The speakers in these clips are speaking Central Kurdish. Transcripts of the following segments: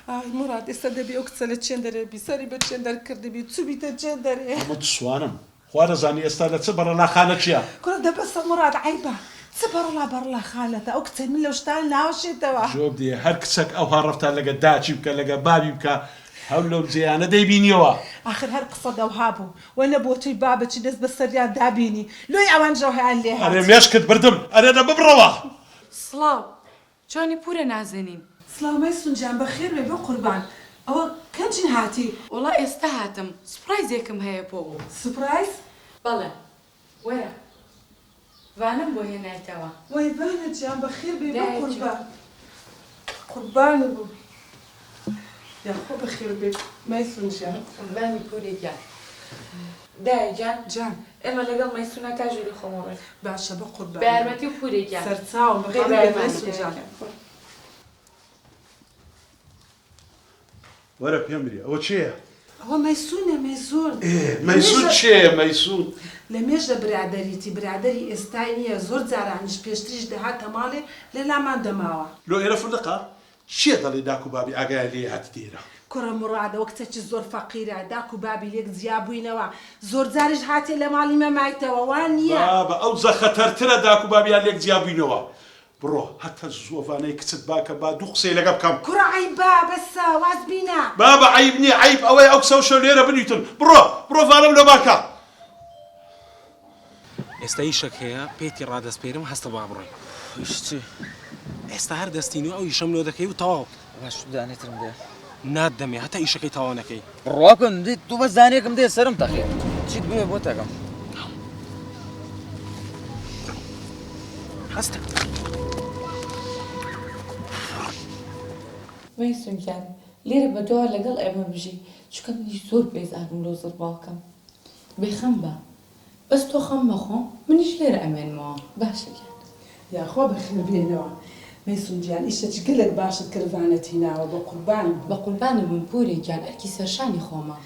ئای مراد ئێستا دەبێ ئەو کچە لە چێن دەرەبی سەری بە چێن دەرکردبی چوبیتە چێن دەرێ ئەمە تووسوانم خوا دەزانی ئێستا لە چ بەرەڵاخانە چییە کوڕە دەبەستە مراد عیبە چ بەرەڵاخانەتە ئەو کچە من لەو شتان ناوەشێتەوە جۆب دێ هەر کچەک ئەو هەڕەفتان لەگە داچی بکە لەگە بابی بکە هەول لەو جێیانە دەیبینیەوە آخر هەر قسە دەوها بوو وەنە بۆ تۆی بابەتی دەست بە سەریان دابینی لۆی ئەوان ژەوهیان لێ ئەرێ مێشکت بردم ئەرێدە ببڕەوە سڵاو چۆنی پورە نازنین سڵاو مەیسونجان بەخێر بێ بۆ قوربان ئەوە کەنچین هاتی وڵا ئێستا هاتم سپرایزێکم هەیە بۆ بوو سپرایز بەڵێ وەرە وانم بۆ هێنایتەوە وای بانەجان بەخێر بێ بۆ قوربان قوربانە بوو یاخۆ بەخێر بێ مەیسونجان قوربانی پورێکیان دایجان جان ئێمە لەگەڵ مەیسونا تا ژووری خۆمەوە باشە بە قوربان بە یارمەتی و پورێکیان سەرچاوم بەخێر بێ مەیسونجان وەرە پێم بری ئەوە چییە ئەوە مەیسونە مەیسون مەیسون چێە مەیسون لە مێژە برادەریتی برادەری ئێستای نییە زۆر جارانیش پێشتریش دەهاتە ماڵێ لە لامان دەماوە لۆ ئێرە فندقا چییە دەڵێ داک و بابی ئاگای لێ هات دێرە کوڕە مرادەوە کچێکی زۆر فەقیرە داک و بابی لێک جیا بووینەوە زۆر جاریش هاتێ لە ماڵی مەمایتەوە وان نییە بابە ئەو زەخەتەرترە داک و بابیان لێک جیابووینەوە بڕۆ هەتە زۆڤانەی کچت باکە با دوو قسەی لەگە بکەم کوڕە عیبا بەسە واز بینە بابە عیب نییە عیب ئەوەی ئەو کسە و شەو لێرە بنیتن بڕۆ ڤانم لە باکە ئێستا ئیشەک هەیە پێتی ڕادەسپێرم هەستە با بڕۆی چی؟ ئێستا هەر دەستین و ئەو ئیشەم لۆ دەکەی و تەواو باش دانێتم دێ نادەمێ هەتا ئیشەکەی تاوانەکەی ڕواکەم دیت تو بەس زانێکم دێ سرم تەخێ چیت بوێ بۆ تەکەم هەستە مەیسونجان لێرە بەدوا لەگەڵ ئێمە بژی چکە منیش زۆر بێزارم لۆ زۆر باوکەم بێخەم بە بەس تۆ خەم مەخۆ منیش لێرە ئەمێنمەوە باشەکەن یاخۆ بەخێر بێنەوە مەیسونجان ئیشەکی گەلێک باشت کردوانەت هیناوە بە قوربان بە قوربانە بم پورێکیان ئەرکی سەرشانی خۆمە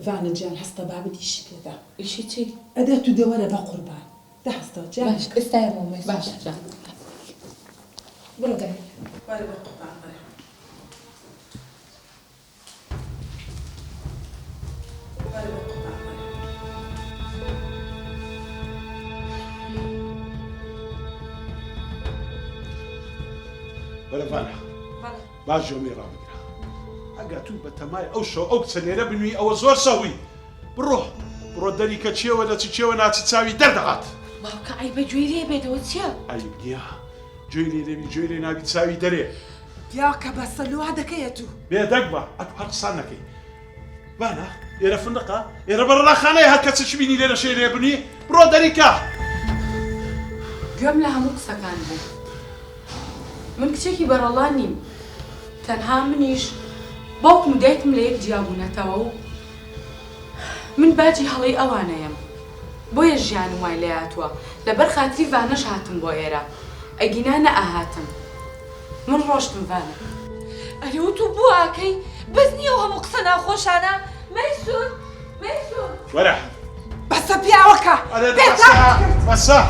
ڤانەجان هەستە بابت ئیشی پێدا ئیشی چی؟ ئەدە تو دەوەرە بە قوربان دەهەستەوە جان باش ئێستای بۆ باش جان بڕۆ دەی وارە بە قوربان بڕێ وارە بە قوربان بڕێ بەرەڤانە باش جۆمی ڕابگرە ئەگە تو بە تەمای ئەو شەو ئەو کچە لێرە بنووی ئەوە زۆر سەوی بڕۆ دەری کە چێوە لە چێوە ناچی چاوی دەردەهات باوکە ئەیبە گوێی لێ بێتەوە چییە؟ ئەیب نییە گوێی لێ لێبی گوێی لێ ناوی چاوی دەرێ دیاکە بەسە لوا دەکەیە تو بێدەک بە ئەت هەر قسان نەکەی بانە ئێرە فندقا ئێرە بەرەڵاخانەیە هەر کەچە بینی لێرە شێ لێ بنی بڕۆ دەریکە گوێم لە هەموو قسەکان بوو من کچێکی بەرەڵا نیم تەنها منیش باوکم و دایکم لە یەک جیابوونەتەوە و من باجی هەڵەی ئەوانەیەم بۆیە ژیانم وای لێ هاتووە لەبەر خاتری ڤانەش هاتم بۆ ئێرە ئەگینا نەئاهاتم من ڕۆشتم ڤانە ئەرێ و تو بووەکەی بەس نییە و هەموو قسە ناخۆشانە مەیسون وەرە بەسە پیاوەکە بەسە